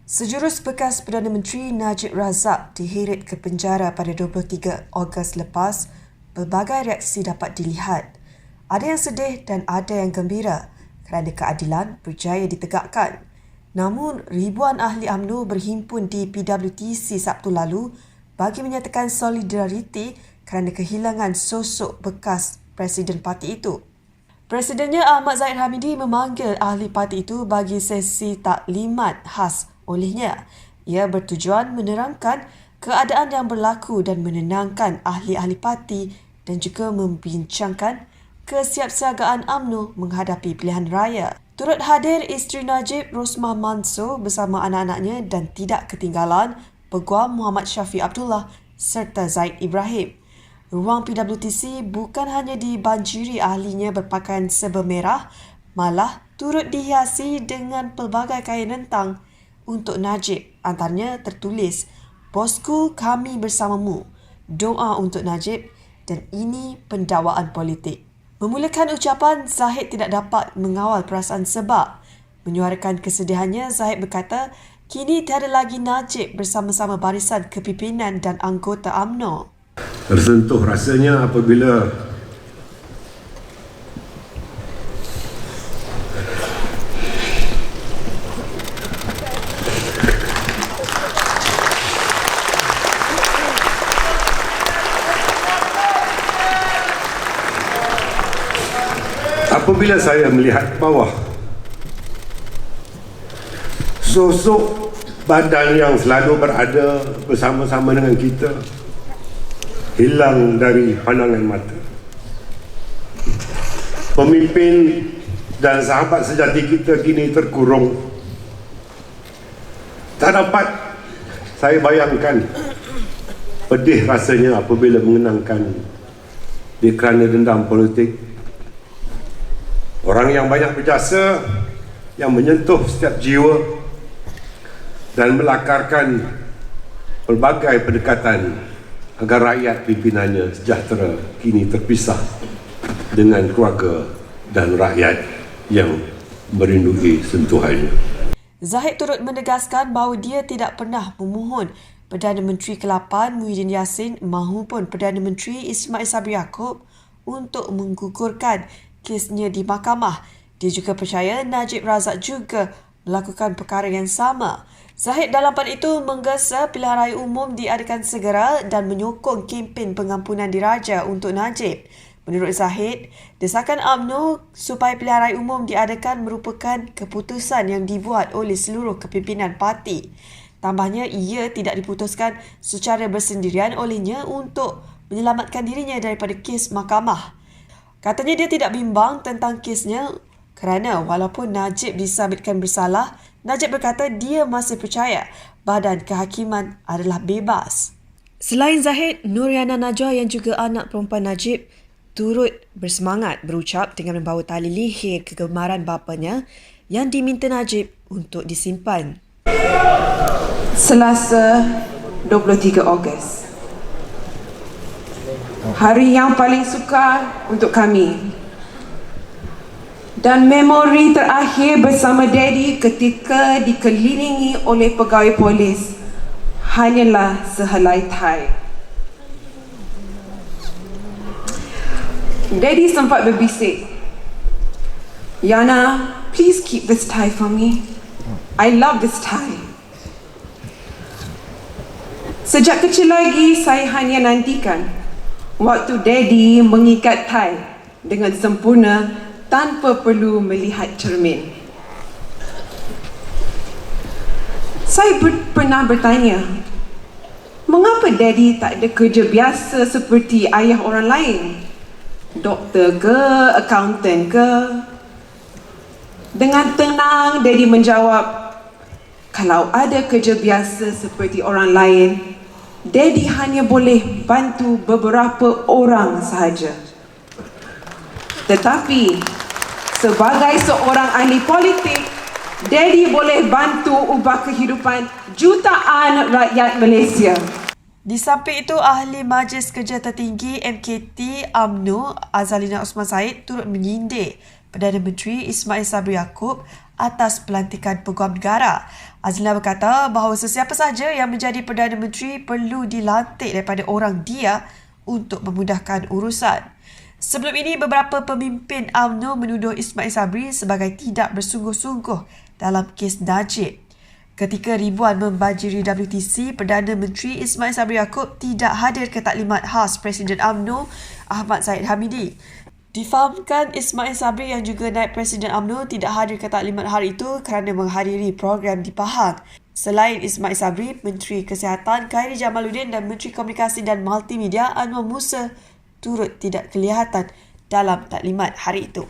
Sejurus bekas Perdana Menteri Najib Razak diheret ke penjara pada 23 Ogos lepas, pelbagai reaksi dapat dilihat. Ada yang sedih dan ada yang gembira kerana keadilan berjaya ditegakkan. Namun, ribuan ahli UMNO berhimpun di PWTC Sabtu lalu bagi menyatakan solidariti kerana kehilangan sosok bekas Presiden parti itu. Presidennya Ahmad Zahid Hamidi memanggil ahli parti itu bagi sesi taklimat khas olehnya. Ia bertujuan menerangkan keadaan yang berlaku dan menenangkan ahli-ahli parti dan juga membincangkan kesiapsiagaan UMNO menghadapi pilihan raya. Turut hadir isteri Najib, Rosmah Mansor bersama anak-anaknya dan tidak ketinggalan Peguam Muhammad Syafiq Abdullah serta Zaid Ibrahim. Ruang PWTC bukan hanya dibanjiri ahlinya berpakaian serba merah, malah turut dihiasi dengan pelbagai kain rentang untuk Najib. Antaranya tertulis, "Bosku, kami bersamamu. Doa untuk Najib," dan "Ini pendakwaan politik." Memulakan ucapan, Zahid tidak dapat mengawal perasaan sebab. Menyuarakan kesedihannya, Zahid berkata, kini tiada lagi Najib bersama-sama barisan kepimpinan dan anggota UMNO. Tersentuh rasanya apabila saya melihat ke bawah sosok badan yang selalu berada bersama-sama dengan kita hilang dari pandangan mata. Pemimpin dan sahabat sejati kita kini terkurung. Tak dapat saya bayangkan pedih rasanya apabila mengenangkan di kerana dendam politik. Orang yang banyak berjasa, yang menyentuh setiap jiwa dan melakarkan pelbagai pendekatan agar rakyat pimpinannya sejahtera kini terpisah dengan keluarga dan rakyat yang merindui sentuhannya. Zahid turut menegaskan bahawa dia tidak pernah memohon Perdana Menteri ke-8 Muhyiddin Yassin mahupun Perdana Menteri Ismail Sabri Yaakob untuk menggugurkan kesnya di mahkamah. Dia juga percaya Najib Razak juga melakukan perkara yang sama. Zahid dalam pada itu menggesa pilihan raya umum diadakan segera dan menyokong kempen pengampunan diraja untuk Najib. Menurut Zahid, desakan UMNO supaya pilihan raya umum diadakan merupakan keputusan yang dibuat oleh seluruh kepimpinan parti. Tambahnya, ia tidak diputuskan secara bersendirian olehnya untuk menyelamatkan dirinya daripada kes mahkamah. Katanya dia tidak bimbang tentang kesnya kerana walaupun Najib disabitkan bersalah, Najib berkata dia masih percaya badan kehakiman adalah bebas. Selain Zahid, Nuriana Najwa yang juga anak perempuan Najib turut bersemangat berucap dengan membawa tali leher kegemaran bapanya yang diminta Najib untuk disimpan. Selasa 23 Ogos. Hari yang paling sukar untuk kami. Dan memori terakhir bersama Daddy ketika dikelilingi oleh pegawai polis hanyalah sehelai tie. Daddy sempat berbisik, "Yana, please keep this tie for me. I love this tie." Sejak kecil lagi, saya hanya nantikan waktu Daddy mengikat tie dengan sempurna tanpa perlu melihat cermin. Saya pernah bertanya, mengapa Daddy tak ada kerja biasa seperti ayah orang lain? Doktor ke, akaunten ke? Dengan tenang, Daddy menjawab, kalau ada kerja biasa seperti orang lain, Daddy hanya boleh bantu beberapa orang sahaja. Tetapi, sebagai seorang ahli politik, Daddy boleh bantu ubah kehidupan jutaan rakyat Malaysia. Di samping itu, Ahli Majlis Kerja Tertinggi MKT UMNO Azalina Osman Said turut menyindir Perdana Menteri Ismail Sabri Yaakob atas pelantikan Peguam Negara. Azlina berkata bahawa sesiapa sahaja yang menjadi Perdana Menteri perlu dilantik daripada orang dia untuk memudahkan urusan. Sebelum ini, beberapa pemimpin UMNO menuduh Ismail Sabri sebagai tidak bersungguh-sungguh dalam kes Najib. Ketika ribuan membanjiri WTC, Perdana Menteri Ismail Sabri Yaakob tidak hadir ke taklimat khas Presiden UMNO Ahmad Zahid Hamidi. Difahamkan Ismail Sabri yang juga naib Presiden UMNO tidak hadir ke taklimat hari itu kerana menghadiri program di Pahang. Selain Ismail Sabri, Menteri Kesihatan Khairy Jamaluddin dan Menteri Komunikasi dan Multimedia Anwar Musa turut tidak kelihatan dalam taklimat hari itu.